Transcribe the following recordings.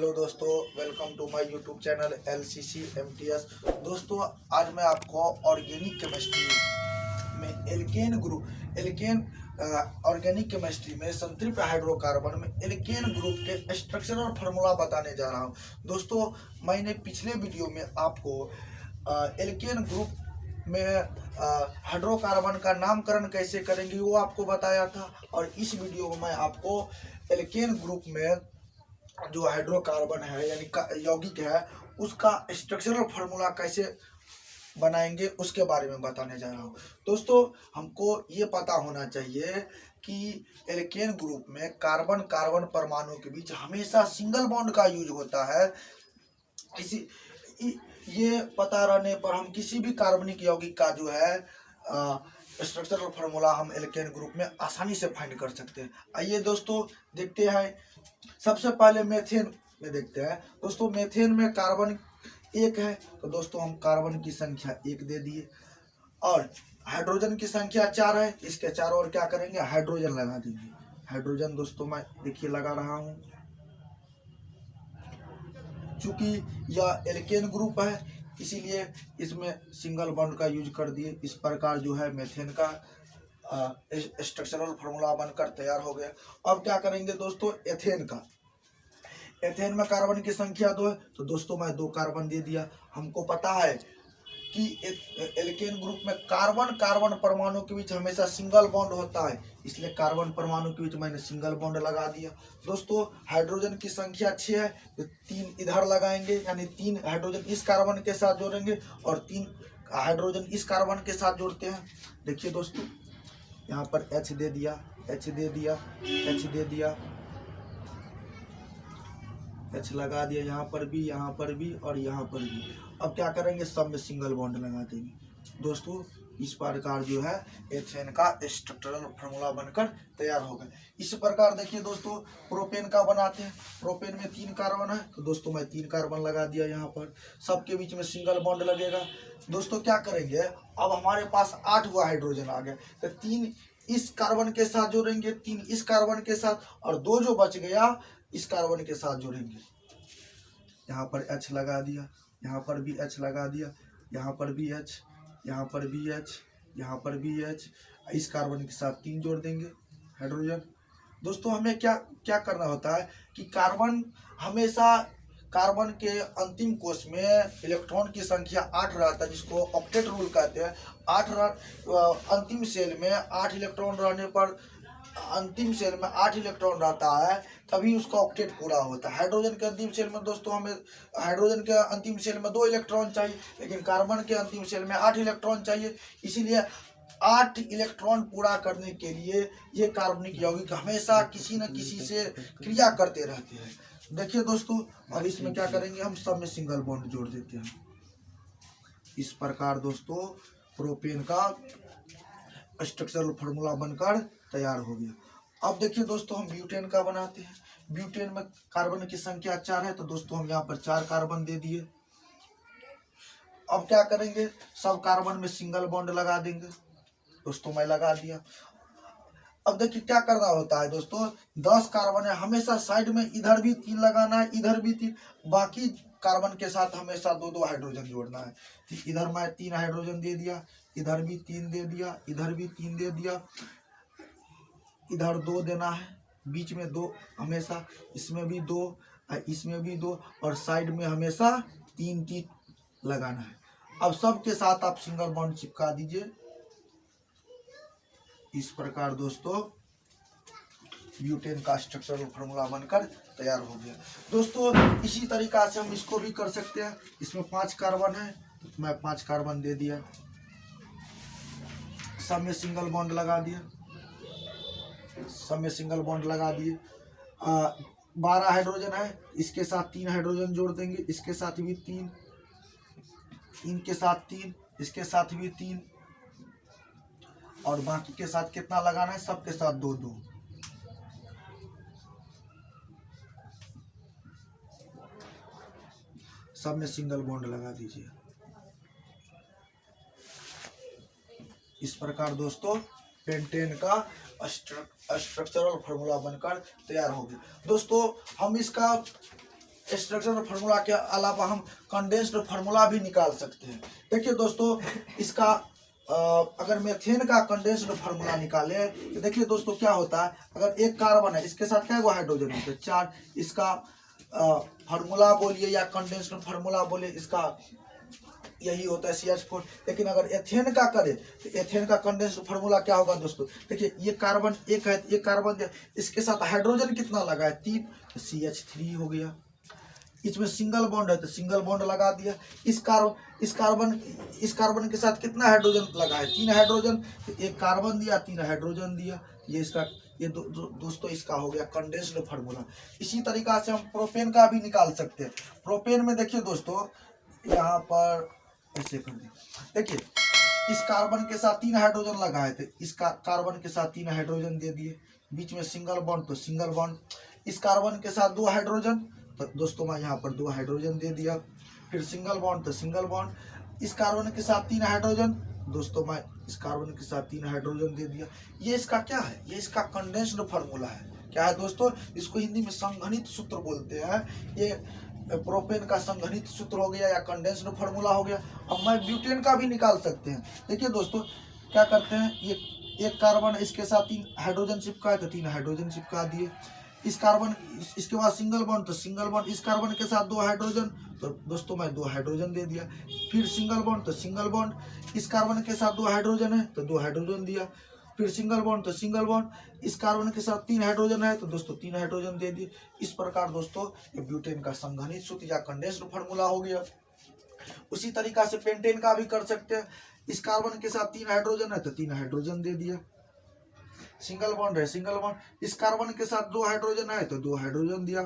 Hello दोस्तों, welcome to my YouTube channel LCC-MTS। दोस्तों, आज मैं आपको ऑर्गेनिक केमिस्ट्री में एल्केन ऑर्गेनिक केमिस्ट्री में संतृप्त हाइड्रोकार्बन में एल्केन ग्रुप के स्ट्रक्चर और फार्मूला बताने जा रहा हूं। दोस्तों, मैंने पिछले वीडियो में आपको एल्केन ग्रुप में हाइड्रोकार्बन का नामकरण कैसे करेंगे वो आपको बताया था, और इस वीडियो में मैं आपको एल्केन ग्रुप में जो हाइड्रोकार्बन है यानी यौगिक है उसका स्ट्रक्चरल फार्मूला कैसे बनाएंगे उसके बारे में बताने जा रहा हूँ। दोस्तों, हमको ये पता होना चाहिए कि एल्केन ग्रुप में कार्बन कार्बन परमाणु के बीच हमेशा सिंगल बॉन्ड का यूज होता है। ये पता रहने पर हम किसी भी कार्बनिक यौगिक का जो है स्ट्रक्चरल फार्मूला हम एल्केन ग्रुप में आसानी से फाइंड कर सकते हैं। आइए दोस्तों देखते हैं। सबसे पहले मेथेन में देखते हैं। दोस्तों, मेथेन में कार्बन एक है, तो दोस्तों हम कार्बन की संख्या एक दे दिए, और हाइड्रोजन की संख्या 4 है। इसके चारों ओर क्या करेंगे, हाइड्रोजन लगा देंगे। हाइड्रोजन दोस्तों मैं देखिए लगा रहा हूँ। चूंकि यह एल्केन ग्रुप है इसीलिए इसमें सिंगल बॉन्ड का यूज कर दिए। इस प्रकार जो है मेथेन का स्ट्रक्चरल फार्मूला बनकर तैयार हो गया। अब क्या करेंगे दोस्तों, एथेन का। एथेन में कार्बन की संख्या 2 है, तो दोस्तों मैं 2 कार्बन दे दिया। हमको पता है कि एल्केन ग्रुप में कार्बन कार्बन परमाणु के बीच हमेशा सिंगल बॉन्ड होता है, इसलिए कार्बन परमाणु के बीच मैंने सिंगल बॉन्ड लगा दिया। दोस्तों, हाइड्रोजन की संख्या 6 है, तो 3 इधर लगाएंगे, यानी 3 हाइड्रोजन इस कार्बन के साथ जोड़ेंगे और 3 हाइड्रोजन इस कार्बन के साथ जोड़ते हैं। देखिए दोस्तों, यहाँ पर H दे दिया, H दे दिया, H दे दिया, H लगा दिया, यहाँ पर भी और यहाँ पर भी। अब क्या करेंगे, सब में सिंगल बॉन्ड लगा देंगे। दोस्तों, इस प्रकार जो है एथेन का स्ट्रक्चरल फार्मूला बनकर तैयार होगा। इस प्रकार देखिए दोस्तों, प्रोपेन का बनाते हैं। प्रोपेन में 3 कार्बन है, तो दोस्तों मैं 3 कार्बन लगा दिया। यहाँ पर सबके बीच में सिंगल बॉन्ड लगेगा। दोस्तों क्या करेंगे, अब हमारे पास 8 हुआ हाइड्रोजन आ गया, तो 3 इस कार्बन के साथ जोड़ेंगे, 3 इस कार्बन के साथ, और 2 जो बच गया इस कार्बन के साथ जोड़ेंगे। यहाँ पर H लगा दिया, यहाँ पर भी H लगा दिया, यहाँ पर भी H, यहाँ पर भी H, यहाँ पर भी H, इस कार्बन के साथ 3 जोड़ देंगे हाइड्रोजन। दोस्तों, हमें क्या क्या करना होता है कि कार्बन हमेशा कार्बन के अंतिम कोष में इलेक्ट्रॉन की संख्या 8 रहता है, जिसको ऑक्टेट रूल कहते हैं। अंतिम सेल में 8 इलेक्ट्रॉन रहने पर अंतिम सेल में 8 इलेक्ट्रॉन रहता है, तभी उसका ऑक्टेट पूरा होता है। हाइड्रोजन के अंतिम सेल में दोस्तों हमें हाइड्रोजन के अंतिम सेल में 2 इलेक्ट्रॉन चाहिए, लेकिन कार्बन के अंतिम सेल में 8 इलेक्ट्रॉन चाहिए। इसीलिए 8 इलेक्ट्रॉन पूरा करने के लिए ये कार्बनिक यौगिक हमेशा किसी न किसी से क्रिया करते रहते हैं। देखिए दोस्तों, और इसमें क्या करेंगे, हम सब में सिंगल बॉन्ड जोड़ देते हैं। इस प्रकार दोस्तों प्रोपेन का स्ट्रक्चरल फार्मूला बनकर तैयार हो गया। अब देखिए दोस्तों, हम ब्यूटेन का बनाते हैं। ब्यूटेन में कार्बन की संख्या 4 है, तो दोस्तों हम यहाँ पर 4 कार्बन दे दिए। अब क्या करेंगे, सब कार्बन में सिंगल बॉन्ड लगा देंगे। दोस्तों मैं लगा दिया। अब देखिए क्या करना होता है दोस्तों, 10 कार्बन है, हमेशा साइड में इधर भी 3 लगाना है, इधर भी 3, बाकी कार्बन के साथ हमेशा 2-2 हाइड्रोजन जोड़ना है। तो इधर मैं 3 हाइड्रोजन दे दिया, इधर भी 3 दे दिया, इधर भी 3 दे दिया, इधर 2 देना है, बीच में 2 हमेशा, इसमें भी 2, इसमें भी 2, और साइड में हमेशा 3-3 लगाना है। अब सबके साथ आप सिंगल बॉन्ड चिपका दीजिए। इस प्रकार दोस्तों ब्यूटेन का स्ट्रक्चरल फार्मूला बनकर तैयार हो गया। दोस्तों, इसी तरीका से हम इसको भी कर सकते हैं। इसमें 5 कार्बन है, तो मैं 5 कार्बन दे दिया, सब में सिंगल बॉन्ड लगा दिया, सब में सिंगल बॉन्ड लगा दिए। 12 हाइड्रोजन है, इसके साथ 3 हाइड्रोजन जोड़ देंगे, इसके साथ भी 3, इनके साथ 3, इसके साथ भी 3, और बाकी के साथ कितना लगाना है, सबके साथ 2-2। सब में सिंगल बॉन्ड लगा दीजिए। इस प्रकार दोस्तों पेंटेन का स्ट्रक्चरल फार्मूला बनकर तैयार हो गया। दोस्तों, हम इसका स्ट्रक्चरल फार्मूला के अलावा हम कंडेंस्ड फार्मूला भी निकाल सकते हैं। देखिए दोस्तों, इसका अगर मेथेन का कंडेंस्ड फार्मूला निकाले तो देखिए दोस्तों क्या होता है। अगर एक कार्बन है, इसके साथ क्या हाइड्रोजन होता है 4। इसका फार्मूला बोलिए या कंडेंस्ड फार्मूला बोलिए, इसका यही होता है CH4। लेकिन अगर एथेन का करें तो एथेन का कंडेंस्ड फार्मूला क्या होगा दोस्तों। देखिए ये कार्बन एक है, ये कार्बन इसके साथ हाइड्रोजन कितना लगा है 3, तो CH3 हो गया। इसमें सिंगल बॉन्ड है तो सिंगल बॉन्ड लगा दिया। इस कार्बन के साथ कितना हाइड्रोजन लगा है 3 हाइड्रोजन, तो एक कार्बन दिया 3 हाइड्रोजन दिया। ये इसका दोस्तों इसका हो गया कंडेंस्ड फार्मूला। इसी तरीका से हम प्रोपेन का भी निकाल सकते हैं। प्रोपेन में देखिए दोस्तों, यहाँ पर ऐसे कर दें। देखिए इस कार्बन के साथ 3 हाइड्रोजन लगा है, तो इसका कार्बन के साथ 3 हाइड्रोजन दे दिए। बीच में सिंगल बॉन्ड तो सिंगल बॉन्ड। इस कार्बन के साथ 2 हाइड्रोजन, तो दोस्तों मैं यहाँ पर 2 हाइड्रोजन दे दिया। फिर सिंगल बॉन्ड तो सिंगल बॉन्ड। इस कार्बन के साथ 3 हाइड्रोजन, दोस्तों मैं इस कार्बन के साथ 3 हाइड्रोजन दे दिया। ये इसका क्या है, ये इसका कंडेंस्ड फार्मूला है। क्या है दोस्तों, इसको हिंदी में संघनित सूत्र बोलते हैं। ये प्रोपेन का संघनित सूत्र हो गया या कंडेंस्ड फार्मूला हो गया। अब मैं ब्यूटेन का भी निकाल सकते हैं। देखिए दोस्तों क्या करते हैं, ये एक कार्बन इसके साथ 3 हाइड्रोजन चिपका है तो 3 हाइड्रोजन चिपका दिए। इस कार्बन इसके बाद सिंगल बॉन्ड तो सिंगल बॉन्ड। इस कार्बन के साथ 2 हाइड्रोजन, तो दोस्तों मैं 2 हाइड्रोजन दे दिया। फिर सिंगल बॉन्ड तो सिंगल बॉन्ड। इस कार्बन के साथ 2 हाइड्रोजन है तो 2 हाइड्रोजन दिया। फिर सिंगल बॉन्ड तो सिंगल बॉन्ड। इस कार्बन के साथ 3 हाइड्रोजन है तो दोस्तों 3 हाइड्रोजन दे दिए। इस प्रकार दोस्तों ये ब्यूटेन का संघनित सूत्र या कंडेंस्ड फार्मूला हो गया। उसी तरीका से पेंटेन का भी कर सकते हैं। इस कार्बन के साथ 3 हाइड्रोजन है तो 3 हाइड्रोजन दे दिया। सिंगल बॉन्ड है सिंगल बॉन्ड। इस कार्बन के साथ 2 हाइड्रोजन है तो 2 हाइड्रोजन दिया।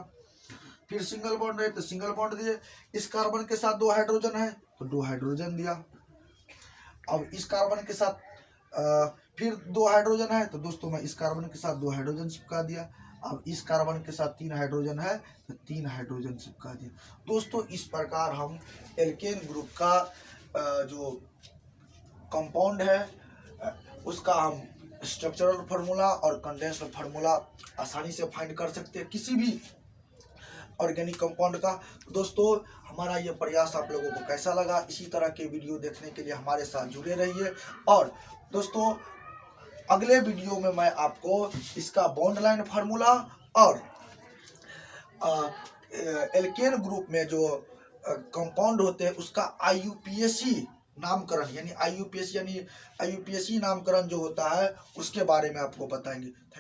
फिर सिंगल बॉन्ड है तो सिंगल बॉन्ड दिए। इस कार्बन के साथ 2 हाइड्रोजन है तो 2 हाइड्रोजन दिया। अब इस कार्बन के साथ फिर 2 हाइड्रोजन है तो दोस्तों मैं इस कार्बन के साथ 2 हाइड्रोजन चिपका दिया। अब इस कार्बन के साथ 3 हाइड्रोजन है तो 3 हाइड्रोजन चिपका दिया। दोस्तों इस प्रकार हम एल्केन ग्रुप का जो कंपाउंड है उसका हम स्ट्रक्चरल फार्मूला और कंडेंस्ड फार्मूला आसानी से फाइंड कर सकते हैं किसी भी ऑर्गेनिक कंपाउंड का। दोस्तों हमारा ये प्रयास आप लोगों को कैसा लगा, इसी तरह के वीडियो देखने के लिए हमारे साथ जुड़े रहिए। और दोस्तों अगले वीडियो में मैं आपको इसका बॉन्ड लाइन फार्मूला और एल्केन ग्रुप में जो कंपाउंड होते हैं उसका IUPAC नामकरण यानी IUPAC नामकरण जो होता है उसके बारे में आपको बताएंगे।